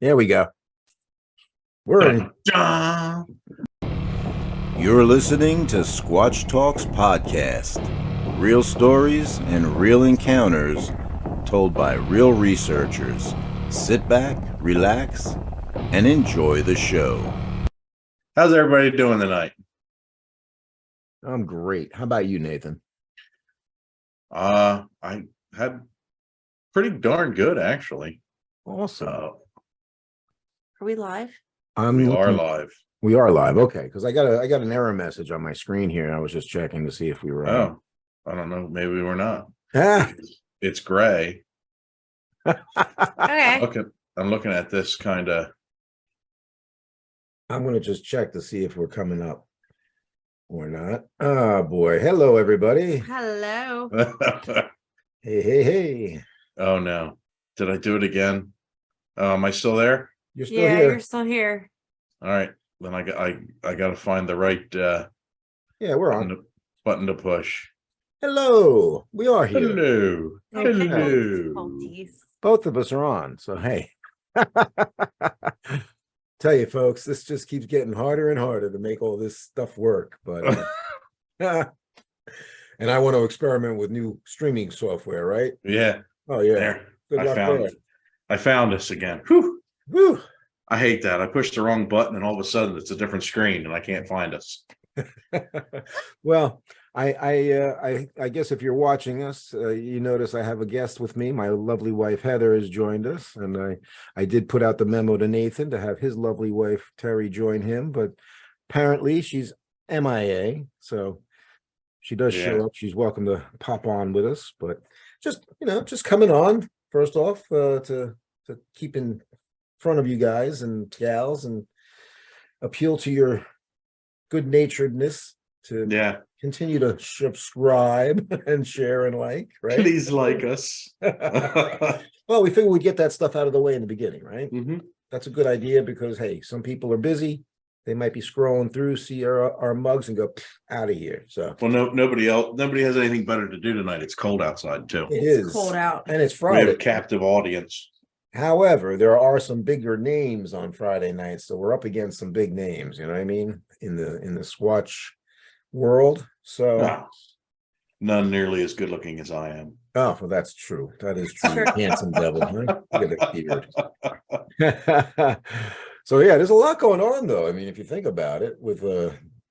There we go. We're in. You're listening to Squatch Talks Podcast. Real stories and real encounters told by real researchers. Sit back, relax, and enjoy the show. How's everybody doing tonight? I'm great. How about you, Nathan? I had pretty darn good, actually. Awesome. Are we live? We are live. We are live. Okay, because I got an error message on my screen here. I was just checking to see if we were on. Oh, I don't know. Maybe we're not. Ah. It's gray. Okay. Okay, I'm looking at this kind of. I'm going to just check to see if we're coming up or not. Oh, boy. Hello, everybody. Hello. Hey. Oh, no. Did I do it again? Am I still there? You're still Yeah, here. you're still here. All right. Then I got to find the right Yeah, we're on. button to push. Hello. We are here. Hello. Technical Hello. difficulties. Both of us are on. So, hey. Tell you, folks, this just keeps getting harder and harder to make all this stuff work. But and I want to experiment with new streaming software, right? Yeah. Oh, yeah. There. Good luck there. I found us again. Whew. Woo. I hate that. I pushed the wrong button and all of a sudden it's a different screen and I can't find us. Well, I guess if you're watching us, you notice I have a guest with me. My lovely wife Heather has joined us, and I did put out the memo to Nathan to have his lovely wife Terry join him, but apparently she's MIA, so she does show up. She's welcome to pop on with us, but just coming on first off to keep in front of you guys and gals and appeal to your good-naturedness to continue to subscribe and share and like, right? Please like us. Well, we figured we'd get that stuff out of the way in the beginning, right? Mm-hmm. That's a good idea because, hey, some people are busy. They might be scrolling through, see our mugs and go out of here. So, Well, nobody has anything better to do tonight. It's cold outside too. It's cold out. And it's We Friday. have a captive audience. However, there are some bigger names on Friday nights, so we're up against some big names. You know what I mean? In the Squatch world. So, No, none nearly as good looking as I am. oh, well, that's true. That is true. Sure. Handsome devil, huh? Look at the beard. So yeah, there's a lot going on, though. I mean, if you think about it, with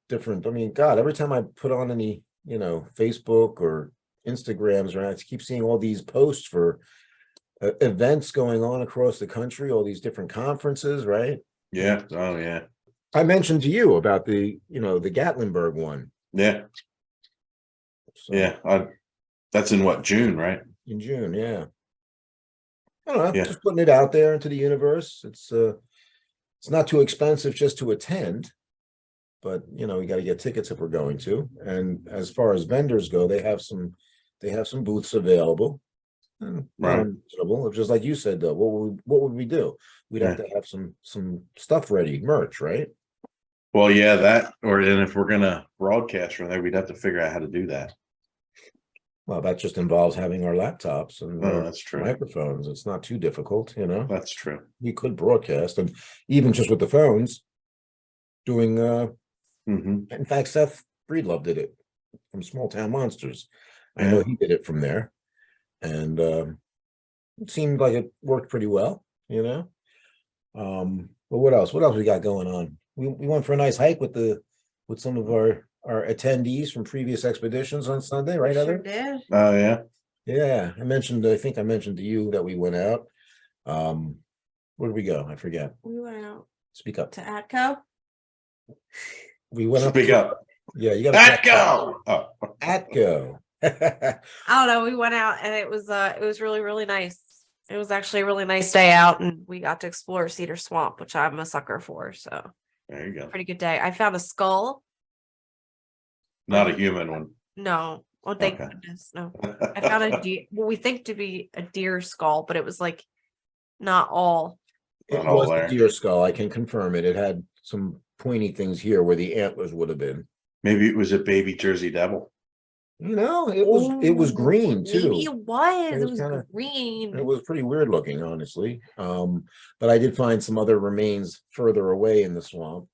different. I mean, God, every time I put on any, Facebook or Instagrams, or I keep seeing all these posts for events going on across the country, all these different conferences, right? Yeah. Oh yeah. I mentioned to you about the Gatlinburg one. Yeah. So, Yeah. That's in what, June, right? in June, yeah. I don't know, Yeah. just putting it out there into the universe. It's not too expensive just to attend, but we got to get tickets if we're going to. And as far as vendors go, they have some booths available. And Right. reasonable. Just like you said, though, what would we do? We'd have to have some stuff ready, merch, right? Well, yeah, and if we're gonna broadcast from there, we'd have to figure out how to do that. Well, that just involves having our laptops and Oh, our that's true. microphones. It's not too difficult, That's true. We could broadcast, and even just with the phones, doing. Mm-hmm. In fact, Seth Breedlove did it from Small Town Monsters. I know he did it from there, and it seemed like it worked pretty well, But what else? What else we got going on? We went for a nice hike with some of our attendees from previous expeditions on Sunday, right, Sure Heather? did. Oh yeah. Yeah, I think I mentioned to you that we went out. Where did we go? I forget. We went out Speak up. to Atco. We went up. Speak up. Yeah, you got Let go. Oh. Atco. I don't know. We went out and it was really, really nice. It was actually a really nice day out, and we got to explore Cedar Swamp, which I'm a sucker for. So There you go. pretty good day. I found a skull. Not a human one. No. Oh, thank Okay. goodness. No. I found a deer, what we think to be a deer skull, but it was like not all. It Not all was a there. deer skull. I can confirm it. It had some pointy things here where the antlers would have been. Maybe it was a baby Jersey Devil. it was green too. Maybe it was. It It was was kinda- green. It was pretty weird looking, honestly. But I did find some other remains further away in the swamp.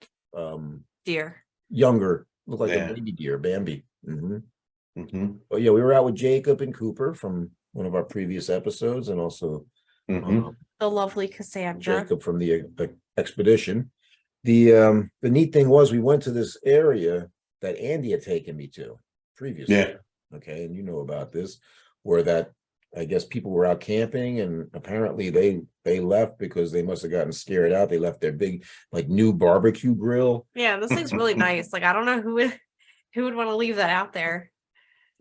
Deer. Younger, looked like Yeah. a baby deer, Bambi. But yeah, we were out with Jacob and Cooper from one of our previous episodes, and also The lovely Cassandra. Jacob from the expedition. The neat thing was we went to this area that Andy had taken me to previously. Yeah. Okay, and you know about this, where that I guess people were out camping, and apparently they left because they must have gotten scared out. They left their big like new barbecue grill Yeah, this thing's really nice. Like I don't know who would want to leave that out there.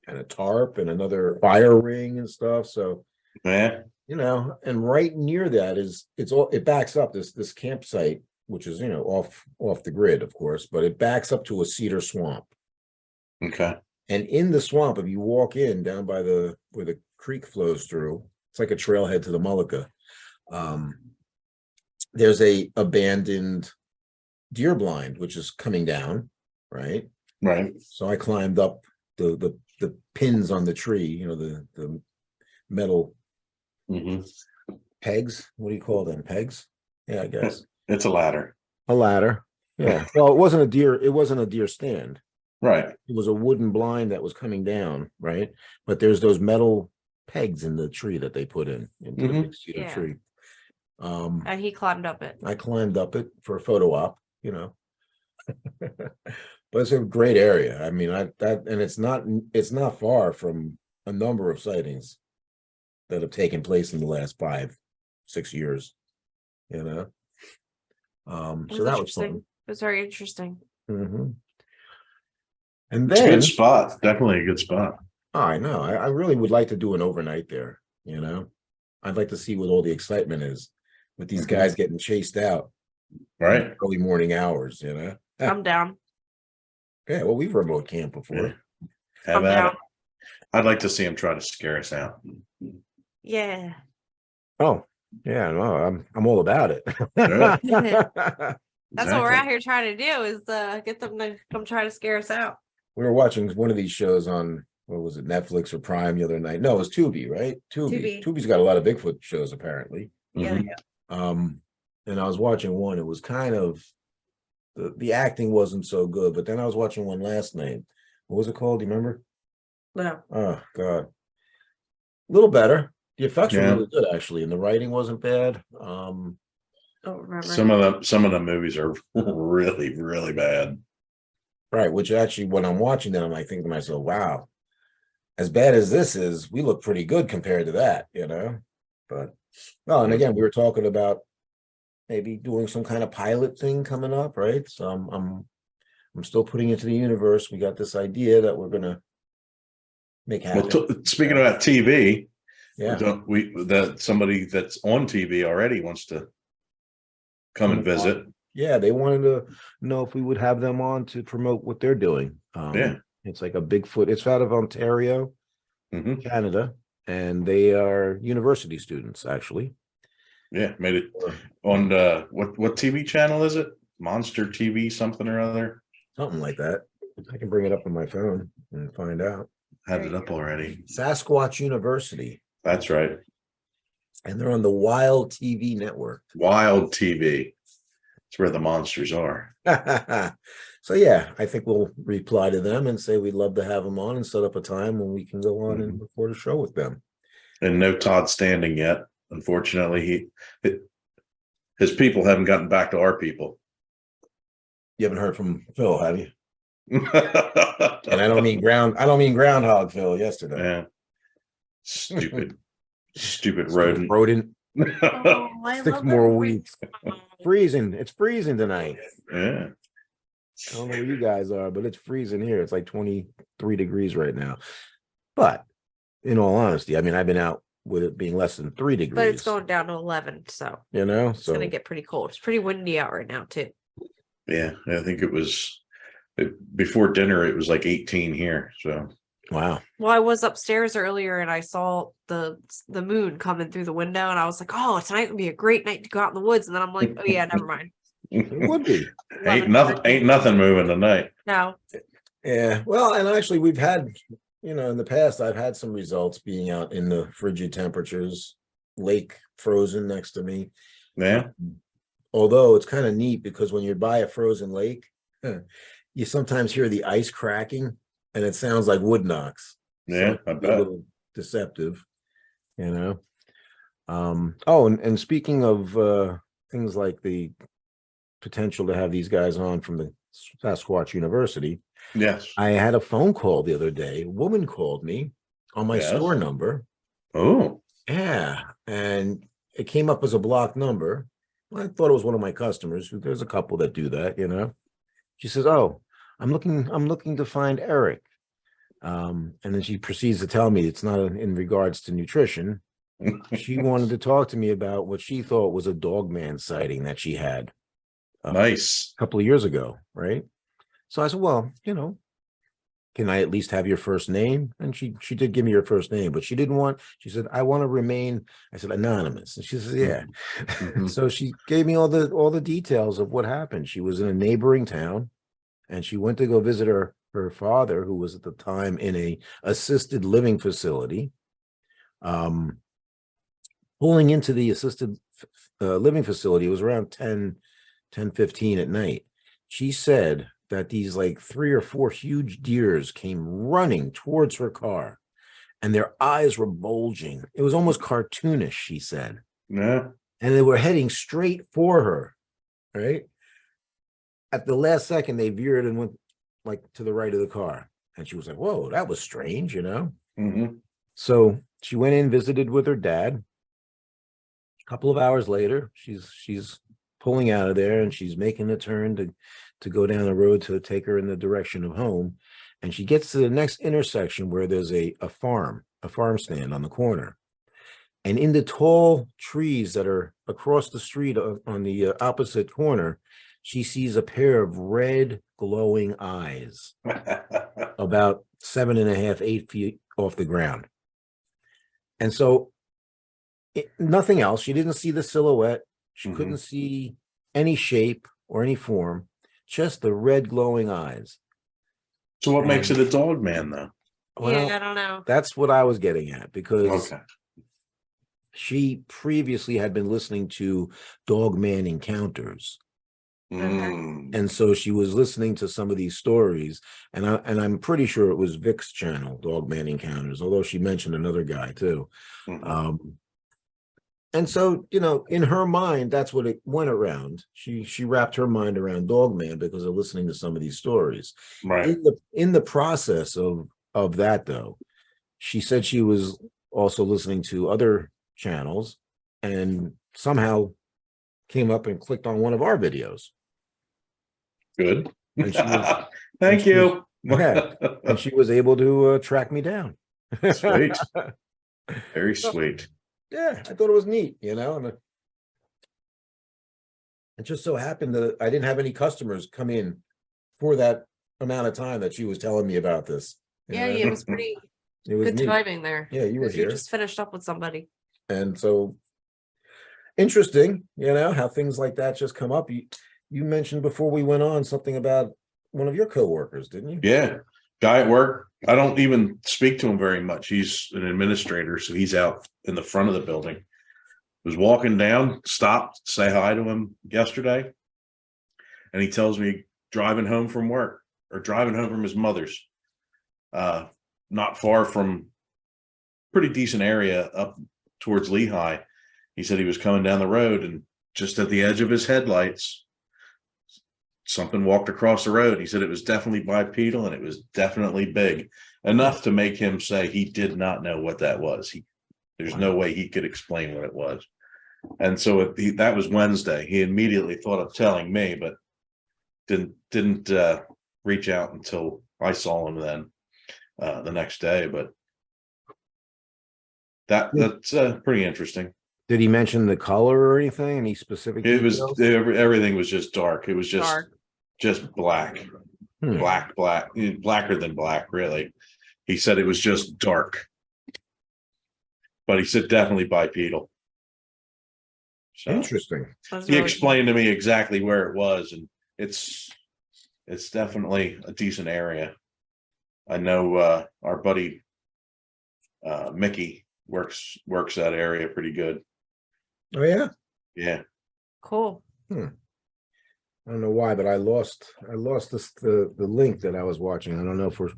and a tarp and another fire ring and stuff. So Yeah. and right near that it backs up this campsite, which is off the grid, of course, but it backs up to a cedar swamp. Okay. And in the swamp, if you walk in down by where the creek flows through, it's like a trailhead to the Mullica. There's a abandoned deer blind, which is coming down, right? Right. So I climbed up the pins on the tree, the metal pegs. What do you call them? Pegs? Yeah, I guess. It's a ladder. A ladder. Yeah. Well, it wasn't a deer stand. Right. It was a wooden blind that was coming down, right? But there's those metal pegs in the tree that they put into the big cedar Yeah. tree. And he climbed up it. I climbed up it for a photo op, but it's a great area. I mean, and it's not far from a number of sightings that have taken place in the last 5-6 years, It so was that was interesting. fun. It was very interesting. And It's a then good spot. Definitely a good spot. I know. I really would like to do an overnight there. I'd like to see what all the excitement is with these guys getting chased out Right. early morning hours. I'm down. Yeah. Well, we've remote camped before. Have I'm at down. it. I'd like to see him try to scare us out. Yeah. Oh, yeah. No, I'm all about it. Yeah. That's what we're out here trying to do is get them to come try to scare us out. We were watching one of these shows on, what was it, Netflix or Prime the other night? No, it was Tubi, right? Tubi. Tubi's got a lot of Bigfoot shows apparently. Yeah. And I was watching one. It was kind of the acting wasn't so good, but then I was watching one last night. What was it called? Do you remember? No. Oh God, a little better. The effects were Yeah. really good actually, and the writing wasn't bad. Don't remember. Some of the movies are really, really bad. Right, which actually, when I'm watching them, I think to myself, "Wow, as bad as this is, we look pretty good compared to that," But well, and again, we were talking about maybe doing some kind of pilot thing coming up, right? So I'm still putting it to the universe. We got this idea that we're gonna make happen. Well, speaking about TV, Yeah. that somebody that's on TV already wants to come and visit. Yeah, they wanted to know if we would have them on to promote what they're doing. Yeah. It's like a Bigfoot. It's out of Ontario, Canada, and they are university students, actually. Yeah, made it on what TV channel is it? Monster TV something or other. Something like that. I can bring it up on my phone and find out. Had it up already. Sasquatch University, That's right. and they're on the Wild TV network. Wild TV. It's where the monsters are. So yeah, I think we'll reply to them and say we'd love to have them on and set up a time when we can go on and record a show with them. And no Todd Standing yet. Unfortunately, his people haven't gotten back to our people. You haven't heard from Phil, have you? And I don't mean groundhog Phil yesterday. Yeah. Stupid rodent. Rodent. Oh, I 6 love more that weeks. voice. Freezing. It's freezing tonight. Yeah. I don't know where you guys are, but it's freezing here. It's like 23 degrees right now. But in all honesty, I mean, I've been out with it being less than 3 degrees. But it's going down to 11, so it's so gonna get pretty cold. It's pretty windy out right now too. Yeah. I think before dinner, it was like 18 here. So wow. Well, I was upstairs earlier and I saw the moon coming through the window, and I was like, "Oh, tonight would be a great night to go out in the woods." And then I'm like, "Oh yeah, never mind." It would be. ain't nothing moving tonight. No, Yeah. Well, and actually we've had in the past, I've had some results being out in the frigid temperatures, lake frozen next to me. Yeah. Although it's kind of neat because when you're by a frozen lake, you sometimes hear the ice cracking and it sounds like wood knocks. Yeah, So I it can be a bet. little deceptive, you know. Oh, and speaking of things like the potential to have these guys on from the Sasquatch University, Yes. I had a phone call the other day. A woman called me on my Yes. store number. Oh, Yeah, and it came up as a blocked number. I thought it was one of my customers. There's a couple that do that, you know. She says, "Oh, I'm looking to find Eric." And then she proceeds to tell me it's not in regards to nutrition. She wanted to talk to me about what she thought was a dog man sighting that she had nice. a couple of years ago, right? So I said, well, can I at least have your first name? And she did give me her first name, but she said, I want to remain, I said, anonymous. And she says, yeah. Mhm. So she gave me all the details of what happened. She was in a neighboring town and she went to go visit her father, who was at the time in a assisted living facility. Pulling into the assisted living facility, it was around 10:15 at night. She said that these like 3 or 4 huge deers came running towards her car and their eyes were bulging. It was almost cartoonish, she said. Yeah. And they were heading straight for her, right? At the last second, they veered and went like to the right of the car. And she was like, whoa, that was strange, Hmm. So she went in, visited with her dad. A couple of hours later, she's pulling out of there and she's making a turn to go down the road to take her in the direction of home. And she gets to the next intersection where there's a farm stand on the corner. And in the tall trees that are across the street on the opposite corner, she sees a pair of red glowing eyes about 7.5, 8 feet off the ground. And so nothing else. She didn't see the silhouette. She couldn't see any shape or any form, just the red glowing eyes. So what makes it And a dog man though? well, Yeah, I don't know. that's what I was getting at because Okay. she previously had been listening to Dogman Encounters. Mm. And so she was listening to some of these stories, and I'm pretty sure it was Vic's channel, Dogman Encounters, although she mentioned another guy too. Mhm. And so, in her mind, that's what it went around. She wrapped her mind around Dogman because of listening to some of these stories. Right. In the process of that, though, she said she was also listening to other channels and somehow came up and clicked on one of our videos. Good. And she was Thank you. yeah, and she was able to track me down. Sweet. Very sweet. Yeah, I thought it was neat, and it just so happened that I didn't have any customers come in for that amount of time that she was telling me about this. Yeah, it was pretty It was good neat. timing there. Yeah, you were 'cause you here. just finished up with somebody. And so interesting, how things like that just come up. You mentioned before we went on something about one of your coworkers, didn't you? Yeah. Guy at work. I don't even speak to him very much. He's an administrator, so he's out in the front of the building. Was walking down, stopped, to say hi to him yesterday. And he tells me driving home from work or driving home from his mother's, not far from pretty decent area up towards Lehigh. He said he was coming down the road and just at the edge of his headlights, something walked across the road. He said it was definitely bipedal and it was definitely big enough to make him say he did not know what that was. There's no way he could explain what it was. And so that was Wednesday. He immediately thought of telling me, but didn't reach out until I saw him then the next day. But that's pretty interesting. Did he mention the color or anything? Any specific It was details? everything was just dark. It was Dark. just black, Hmm. blacker than black, really. He said it was just dark, but he said definitely bipedal. So Interesting. That's he really explained to me exactly where it was, and it's definitely a decent area. I know our buddy Mickey works that area pretty good. Oh yeah. Yeah. Cool. I don't know why, but I lost the link that I was watching. I don't know if we're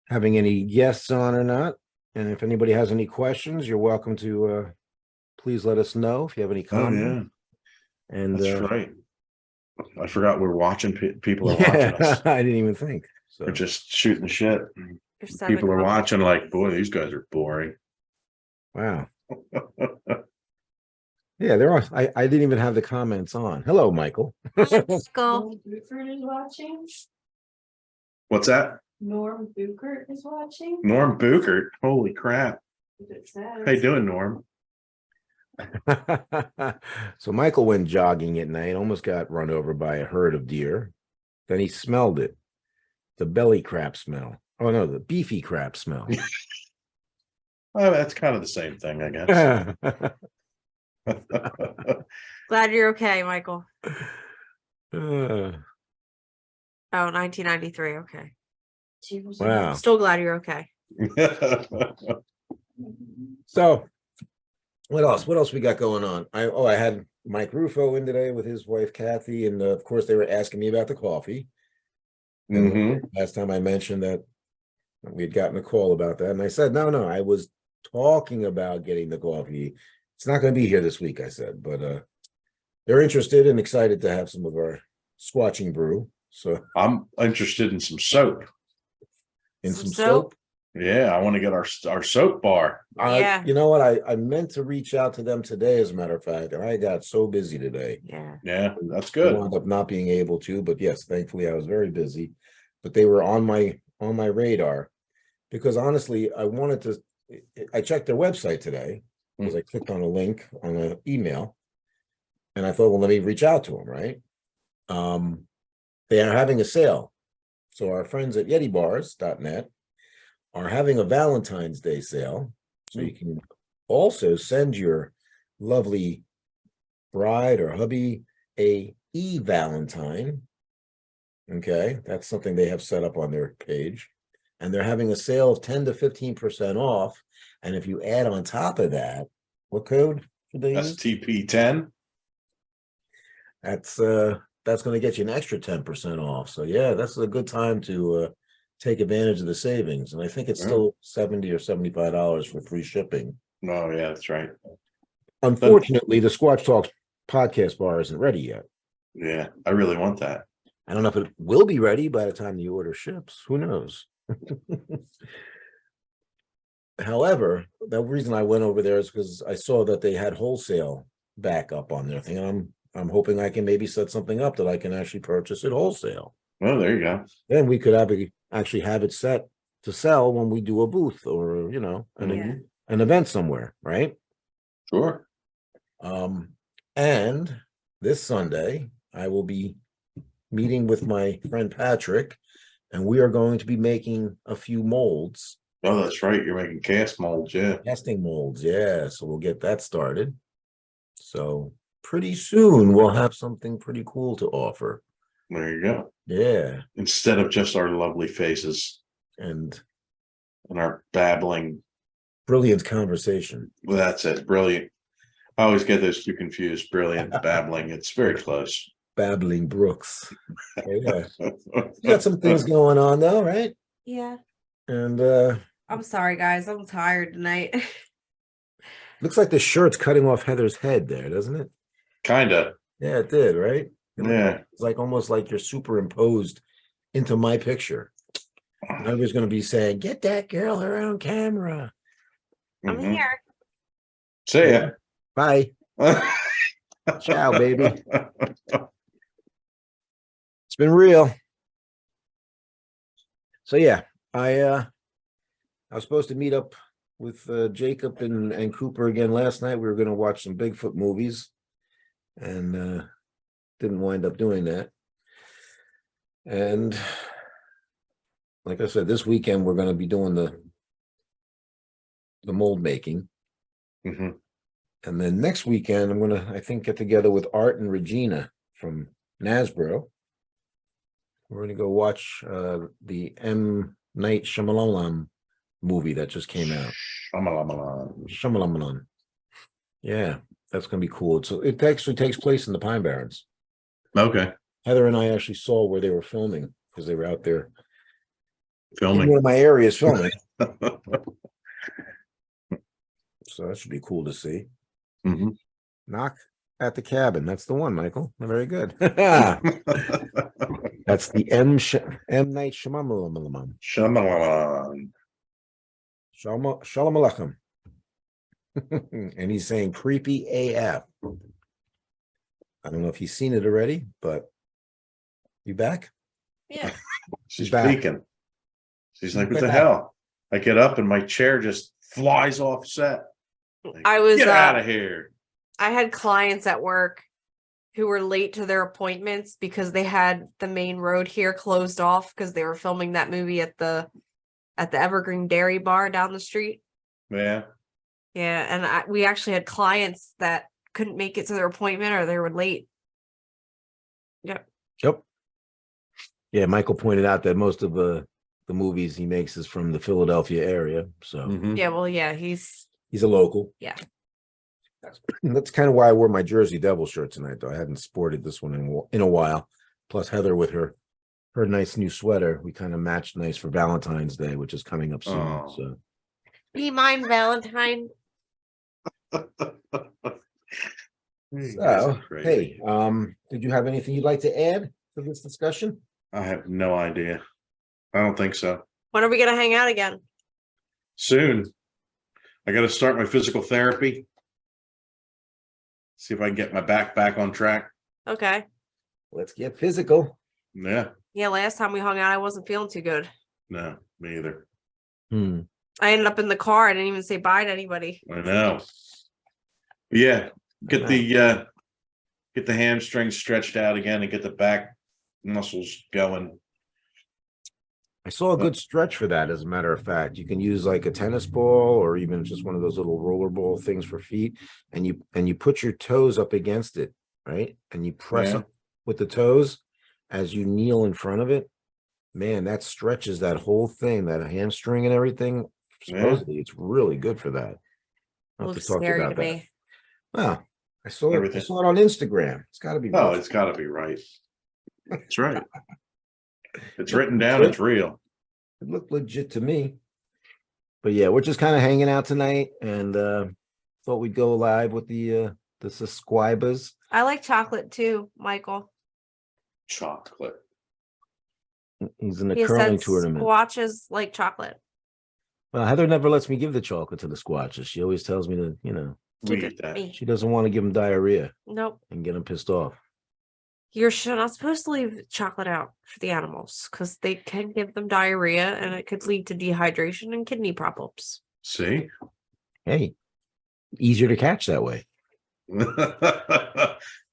having any guests on or not. And if anybody has any questions, you're welcome to please let us know if you have any Oh comments. yeah. And That's right. I forgot we're watching. People are yeah, watching us. I didn't even think. So We're just shooting the shit. Your seven People are comments. watching like, boy, these guys are boring. wow. Yeah, there are. I didn't even have the comments on. Hello, Michael. Go. Buford is watching. What's that? Norm Bukert is watching. Norm Bukert. Holy crap. It says. How you doing, Norm? So Michael went jogging at night, almost got run over by a herd of deer. Then he smelled it. The belly crap smell. Oh no, the beefy crap smell. Well, that's kind of the same thing, I guess. Glad you're okay, Michael. Uh, Oh, 1993. Okay. wow. Still glad you're okay. So what else? What else we got going on? I had Mike Rufo in today with his wife Kathy, and of course they were asking me about the coffee. And Mhm. last time I mentioned that we had gotten a call about that, and I said, no, I was talking about getting the coffee. It's not going to be here this week, I said, but they're interested and excited to have some of our Squatching brew. So I'm interested in some soap. in Some some soap? soap. Yeah, I want to get our soap bar. Yeah. You know what? I meant to reach out to them today, as a matter of fact, and I got so busy today. Yeah. Yeah, that's I good. wound up not being able to, but yes, thankfully I was very busy. But they were on my radar because honestly, I checked their website today because I clicked on a link on an email, and I thought, well, let me reach out to them, right? They are having a sale. So our friends at YetiBars.net are having a Valentine's Day sale. So you can also send your lovely bride or hubby a e-Valentine. Okay, that's something they have set up on their page. And they're having a sale of 10 to 15% off. And if you add on top of that, what code should they use? STP10. That's going to get you an extra 10% off. So yeah, that's a good time to take advantage of the savings. And I think it's still $70 or $75 for free shipping. Oh yeah, that's right. Unfortunately, the Squatch Talks podcast bar isn't ready yet. Yeah, I really want that. I don't know if it will be ready by the time the order ships. Who knows? However, the reason I went over there is because I saw that they had wholesale back up on their thing. And I'm hoping I can maybe set something up that I can actually purchase it wholesale. Oh, there you go. Then we could actually have it set to sell when we do a booth or an event somewhere, right? Sure. And this Sunday I will be meeting with my friend Patrick, and we are going to be making a few molds. Oh, that's right. You're making cast molds, yeah. Casting molds, yeah. So we'll get that started. So pretty soon we'll have something pretty cool to offer. There you go. Yeah. Instead of just our lovely faces And our babbling. brilliant conversation. Well, that's it. Brilliant. I always get those two confused. Brilliant babbling. It's very close. Babbling Brooks. Yeah. We got some things going on though, right? Yeah. And I'm sorry, guys. I'm tired tonight. looks like the shirt's cutting off Heather's head there, doesn't it? Kinda. Yeah, it did, right? Yeah. It's like almost like you're superimposed into my picture. And everybody's going to be saying, "Get that girl her own camera." I'm Mhm. here. See ya. Bye. Ciao, baby. It's been real. So yeah, I was supposed to meet up with Jacob and Cooper again last night. We were going to watch some Bigfoot movies, and didn't wind up doing that. And like I said, this weekend we're going to be doing the mold making. Mhm. And then next weekend, I'm going to, I think, get together with Art and Regina from Nasbro. We're going to go watch the Night Shyamalan movie that just came out. Shyamalan. Yeah, that's gonna be cool. So it actually takes place in the Pine Barrens. Okay, Heather and I actually saw where they were filming because they were out there in filming. one of my areas filming. So that should be cool to see. Mhm. Knock at the Cabin. That's the one, Michael. Very good. That's the M Night Shyamalan. Shyamalan. Shalom Aleichem. And he's saying creepy AF. I don't know if he's seen it already, but you back? Yeah. She's back. peeking. She's like, She's what the back. hell? I get up and my chair just flies off set. Like, I was get out of here. I had clients at work who were late to their appointments because they had the main road here closed off because they were filming that movie at the Evergreen Dairy Bar down the street. Yeah. Yeah, and we actually had clients that couldn't make it to their appointment or they were late. Yep. Yep. Yeah, Michael pointed out that most of the movies he makes is from the Philadelphia area. So Mhm. Yeah, well, yeah, he's he's a local. Yeah. That's kind of why I wore my Jersey Devil shirt tonight, though. I hadn't sported this one in a while. Plus Heather with her nice new sweater. We kind of matched nice for Valentine's Day, which is coming up soon. Oh. So be mine Valentine. You guys are crazy. hey, did you have anything you'd like to add to this discussion? I have no idea. I don't think so. When are we gonna hang out again? Soon. I got to start my physical therapy. See if I can get my back on track. Okay. Let's get physical. Yeah. Yeah, last time we hung out, I wasn't feeling too good. No, me either. I ended up in the car. I didn't even say bye to anybody. I know. Yeah. Get the hamstrings stretched out again and get the back muscles going. I saw a good stretch for that, as a matter of fact. You can use like a tennis ball or even just one of those little roller ball things for feet, and you put your toes up against it, right? And you press Yeah. up with the toes as you kneel in front of it. Man, that stretches that whole thing, that hamstring and everything. Yeah. Supposedly, it's really good for that. I'll have Looks to talk to you scary to about that. me. Well, I saw it. I Everything. saw it on Instagram. It's got to be. Oh, real. it's got to be right. That's right. It's written down. It's real. It looked legit to me. But yeah, we're just kind of hanging out tonight, and thought we'd go live with the subscribers. I like chocolate too, Michael. Chocolate. He's in the He curling said tournament. squatches like chocolate. Well, Heather never lets me give the chocolate to the squatches. She always tells me to, We Give eat it to that. me. she doesn't want to give them diarrhea Nope. and get them pissed off. You're not supposed to leave chocolate out for the animals because they can give them diarrhea and it could lead to dehydration and kidney problems. See? Hey, easier to catch that way,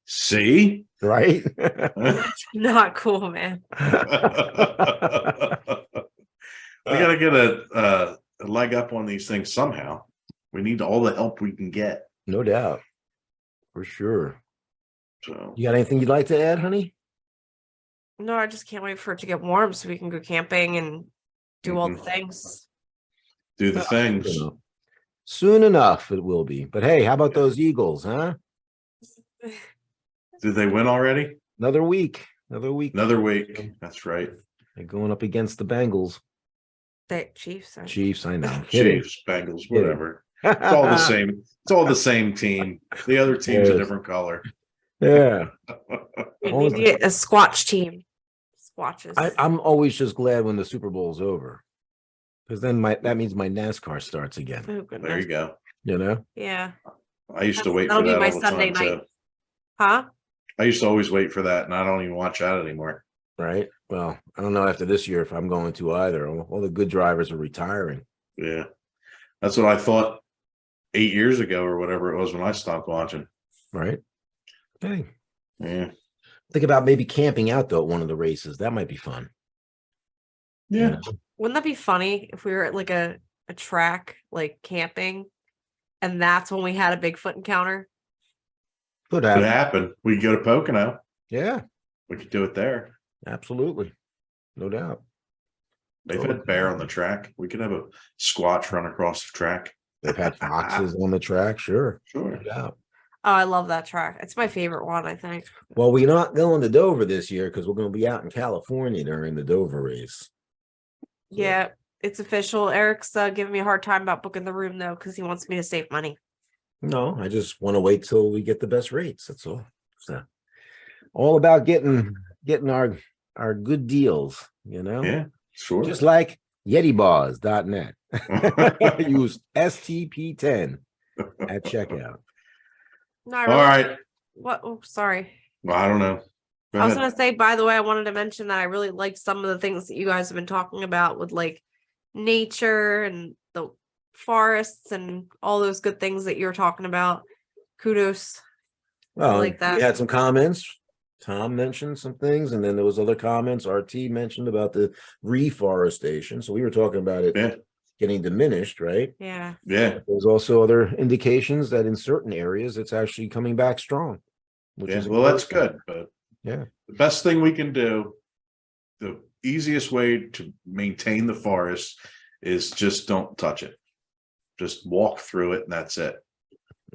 See? right? Not cool, man. We got to get a leg up on these things somehow. We need all the help we can get. No doubt, for sure. So You got anything you'd like to add, honey? No, I just can't wait for it to get warm so we can go camping and do all the things. do the things. Soon enough, it will be. But hey, how about those Eagles, huh? Did they win already? Another week. Another week. Another week. That's right. They're going up against the Bengals. The Chiefs. Chiefs, I know. Kidding. Chiefs, Bengals, whatever. It's all the same. It's all the same team. The other team's a Yes. different color. Yeah. We need to get a squatch team. Squatches. I'm always just glad when the Super Bowl's over. Because then that means my NASCAR starts again. Oh, There goodness. you go. You know? Yeah. I used to That's- wait that'll for be that my all the Sunday time night. too. Huh? I used to always wait for that, and I don't even watch that anymore. Right? Well, I don't know after this year if I'm going to either. All the good drivers are retiring. Yeah, that's what I thought 8 years ago or whatever it was when I stopped watching. Right? Hey. Yeah, Think about maybe camping out though at one of the races. That might be fun. yeah. Wouldn't that be funny if we were at like a track, like camping, and that's when we had a Bigfoot encounter? Could Could happen. happen. We could go to Pocono. Yeah, We could do it there. absolutely. No doubt. They've had bear on the track. We could have a Squatch run across the track. They've had foxes on the track, sure. Sure. Yeah. Oh, I love that track. It's my favorite one, I think. Well, we're not going to Dover this year because we're going to be out in California during the Dover race. Yeah, it's official. Eric's giving me a hard time about booking the room though, because he wants me to save money. No, I just want to wait till we get the best rates. That's all. So all about getting our good deals, you know? Yeah, sure. Just like YetiBars.net. Use STP10 at checkout. No, I All really, right. what? Oh, sorry. Well, I don't know. Go I was ahead. gonna say, by the way, I wanted to mention that I really like some of the things that you guys have been talking about with like nature and the forests and all those good things that you're talking about. Kudos. Well, like that. we had some comments. Tom mentioned some things, and then there was other comments. RT mentioned about the reforestation. So we were talking about it Yeah, getting diminished, right? Yeah. yeah, There's also other indications that in certain areas it's actually coming back strong. Which yeah. is Well, that's good. But Yeah. the best thing we can do, the easiest way to maintain the forest is just don't touch it. Just walk through it and that's it.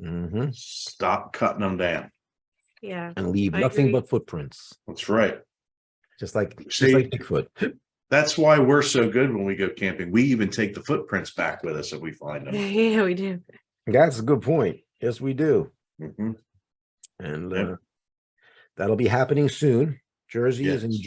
Mhm. Stop cutting them down. Yeah. And leave I nothing agree. but footprints, That's right. just like See? Bigfoot. That's why we're so good when we go camping. We even take the footprints back with us if we find them. Yeah, we do. That's a good point. Yes, we do. Mhm. And Yep. that'll be happening soon. Jersey is in Yes.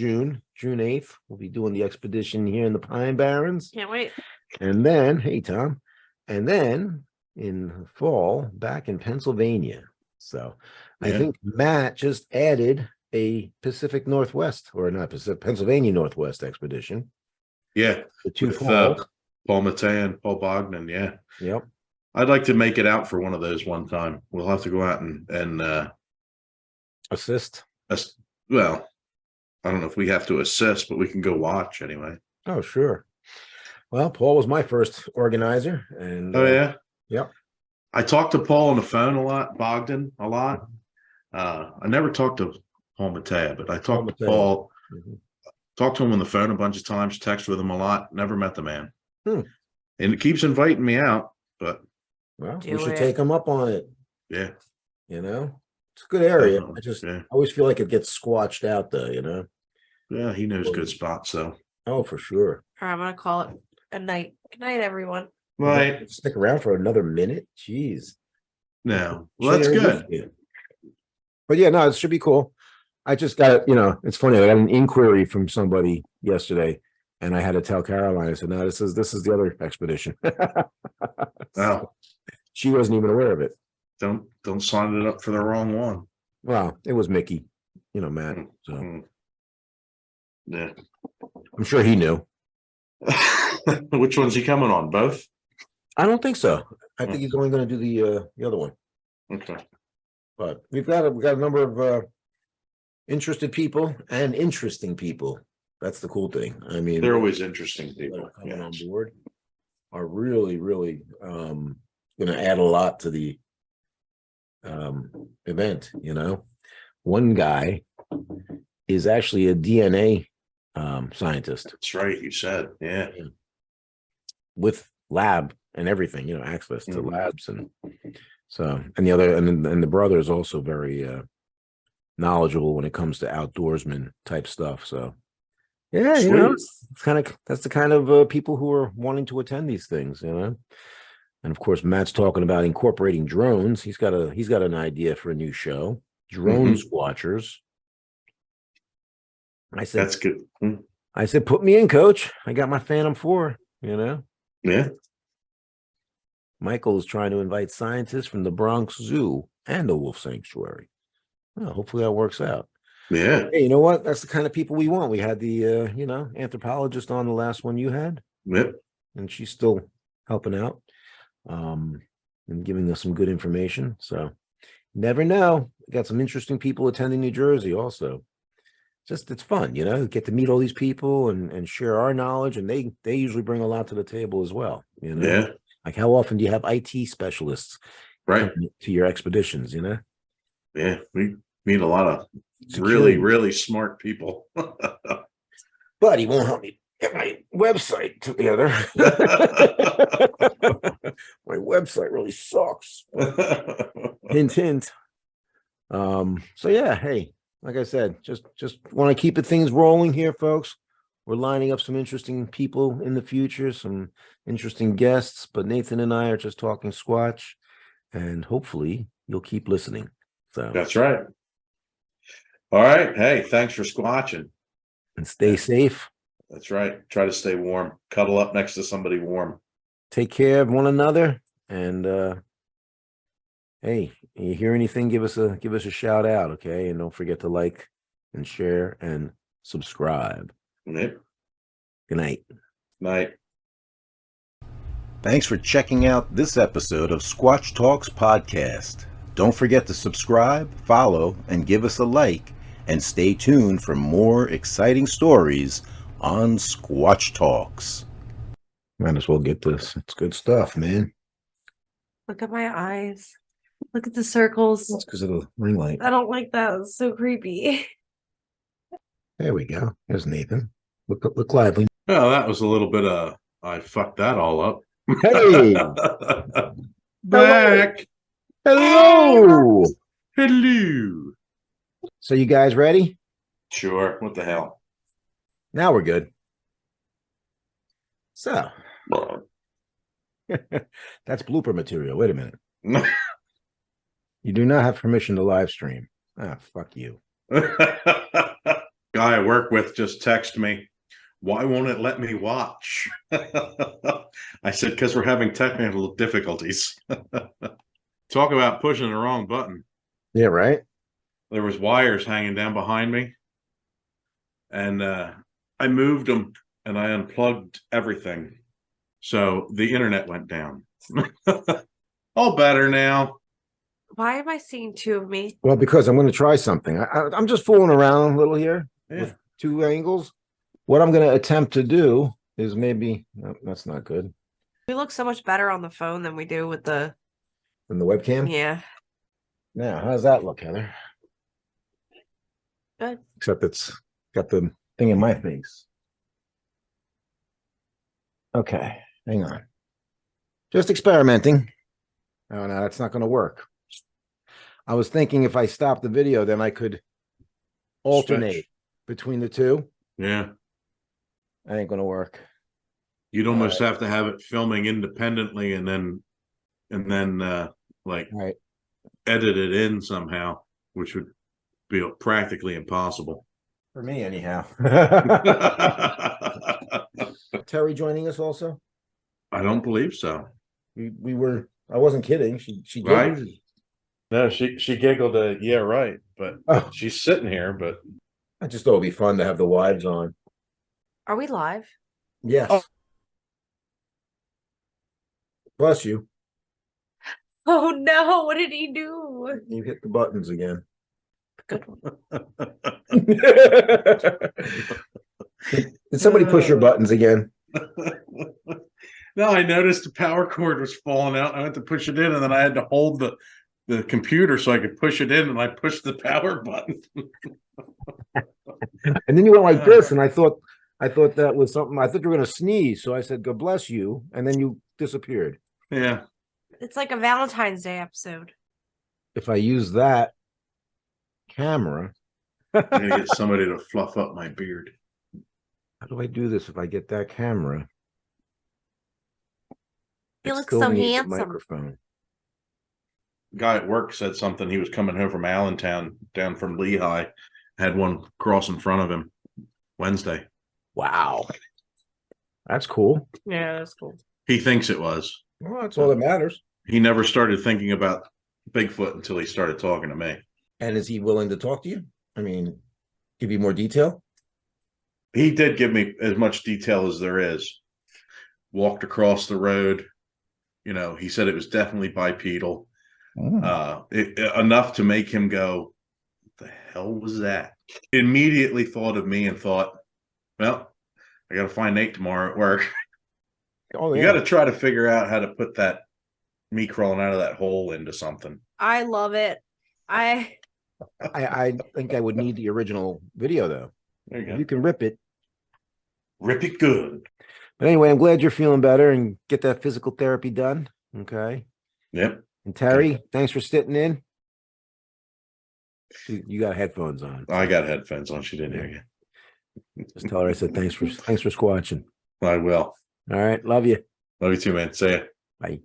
June 8th. We'll be doing the expedition here in the Pine Barrens. Can't wait. And then, hey, Tom, and then in fall back in Pennsylvania. So I Yeah. think Matt just added a Pacific Northwest, or not Pacific, Pennsylvania Northwest expedition. Yeah. The two With falls. Paul Matei and Paul Bogdan. Yeah. Yep. I'd like to make it out for one of those one time. We'll have to go out and Assist. well, I don't know if we have to assist, but we can go watch anyway. Oh, sure. Well, Paul was my first organizer. And Oh yeah. yep. I talked to Paul on the phone a lot, Bogdan a lot. I never talked to Paul Matei, but I talked to Mateo. Paul, Mhm. talked to him on the phone a bunch of times, text with him a lot, never met the man. Hmm. And it keeps inviting me out, but Well, Do we should it. take him up on it. yeah. You know, it's a good area. Definitely, I just yeah. always feel like it gets squatched out though, you know. Yeah, he knows good spots, so Oh, for sure. All right, I'm gonna call it a night. Good night, everyone. right. Stick around for another minute. Jeez. No. Well, that's good. But yeah, no, it should be cool. I just got, it's funny. I got an inquiry from somebody yesterday, and I had to tell Caroline. I said, "No, this is the other expedition." Wow. She wasn't even aware of it. Don't sign it up for the wrong one. Well, it was Mickey, Matt. So Mm. Yeah. I'm sure he knew. Which one's he coming on? Both? I don't think so. I think he's only going to do the other one. Okay. But we've got a number of interested people and interesting people. That's the cool thing. I mean, They're always interesting that people. are coming Yeah. on board are really, really going to add a lot to the event. One guy is actually a DNA scientist That's right. You said, yeah. with lab and everything, access to Mhm. labs. And so, and the other, and the brother is also very knowledgeable when it comes to outdoorsman type stuff. So yeah, Sweet. it's that's the kind of people who are wanting to attend these things, And of course, Matt's talking about incorporating drones. He's got an idea for a new show, Drone Squatchers. I said, That's good. put me in, coach. I got my Phantom 4, Yeah. Michael is trying to invite scientists from the Bronx Zoo and the Wolf Sanctuary. Well, hopefully that works out. Yeah. Hey, you know what? That's the kind of people we want. We had the, anthropologist on the last one you had, Yep. and she's still helping out and giving us some good information. So never know. We got some interesting people attending New Jersey also. It's fun, get to meet all these people and share our knowledge. And they usually bring a lot to the table as well. Yeah. Like how often do you have IT specialists Right. come to your expeditions, Yeah. We meet a lot of Security. really, really smart people. But he won't help me get my website together. My website really sucks. Hint, hint. So yeah, hey, like I said, just want to keep things rolling here, folks. We're lining up some interesting people in the future, some interesting guests, but Nathan and I are just talking Squatch, and hopefully you'll keep listening. So That's right. All right. Hey, thanks for squatching. and stay safe. That's right. Try to stay warm. Cuddle up next to somebody warm. Take care of one another, and hey, you hear anything, give us a shout out, okay? And don't forget to like and share and subscribe. Yep. Good night. Night. Thanks for checking out this episode of Squatch Talks Podcast. Don't forget to subscribe, follow, and give us a like, and stay tuned for more exciting stories on Squatch Talks. Might as well get this. It's good stuff, man. Look at my eyes. Look at the circles. It's because of the ring light. I don't like that. It's so creepy. There we go. There's Nathan. Look lively. Oh, that was a little bit of I fucked that all up. Hey! Back. Hello. Hello. So you guys ready? Sure. What the hell? Now we're good. So that's blooper material. Wait a minute. You do not have permission to live stream. Ah, fuck you. Guy I work with just texted me, why won't it let me watch? I said, because we're having technical difficulties. Talk about pushing the wrong button. Yeah, right. There was wires hanging down behind me, and I moved them and I unplugged everything, so the internet went down. All better now. Why am I seeing two of me? Well, because I'm going to try something. I'm just fooling around a little here with two angles. What I'm going to attempt to do is maybe no, that's not good. We look so much better on the phone than we do with the In the webcam. yeah. Now, how's that look, Heather? Good. Except it's got the thing in my face. Okay, hang on. Just experimenting. Oh, no, that's not going to work. I was thinking if I stop the video, then I could alternate Switch. between the two. Yeah. That ain't going to work. You'd almost have to have it filming independently and then like Right. edit it in somehow, which would be practically impossible. For me, anyhow. Terry joining us also? I don't believe so. We were, I wasn't kidding. She Right? giggled. No, she giggled yeah, right. But Oh. she's sitting here, but I just thought it'd be fun to have the wives on. Are we live? Yes. Oh. Bless you. Oh no, what did he do? You hit the buttons again. Good one. Did somebody push your buttons again? no, I noticed the power cord was falling out. I went to push it in, and then I had to hold the computer so I could push it in, and I pushed the power button. And then you went like this, and I thought that was something. I thought you were going to sneeze, so I said, "God bless you," and then you disappeared. Yeah. It's like a Valentine's Day episode. If I use that camera, I'm gonna get somebody to fluff up my beard. how do I do this? If I get that camera, You it look still so needs a handsome. microphone. Guy at work said something. He was coming home from Allentown, down from Lehigh. Had one cross in front of him Wednesday. Wow, that's cool. Yeah, that's cool. He thinks it was. Well, that's all that matters. He never started thinking about Bigfoot until he started talking to me. And is he willing to talk to you? I mean, give you more detail? He did give me as much detail as there is. Walked across the road. You know, he said it was definitely bipedal. Enough to make him go, what the hell was that? Immediately thought of me and thought, well, I got to find Nate tomorrow at work. Oh, You got to try to figure out how to put that me crawling out of that hole into something. I love it. I think I would need the original video though. There you If go. you can rip it, Rip it good. But anyway, I'm glad you're feeling better and get that physical therapy done. Okay. Yep. And Terry, thanks for sitting in. You got headphones on. I got headphones on. She didn't hear you. Just tell her I said thanks for squatching. I will. All right. Love you. Love you too, man. See ya. Bye.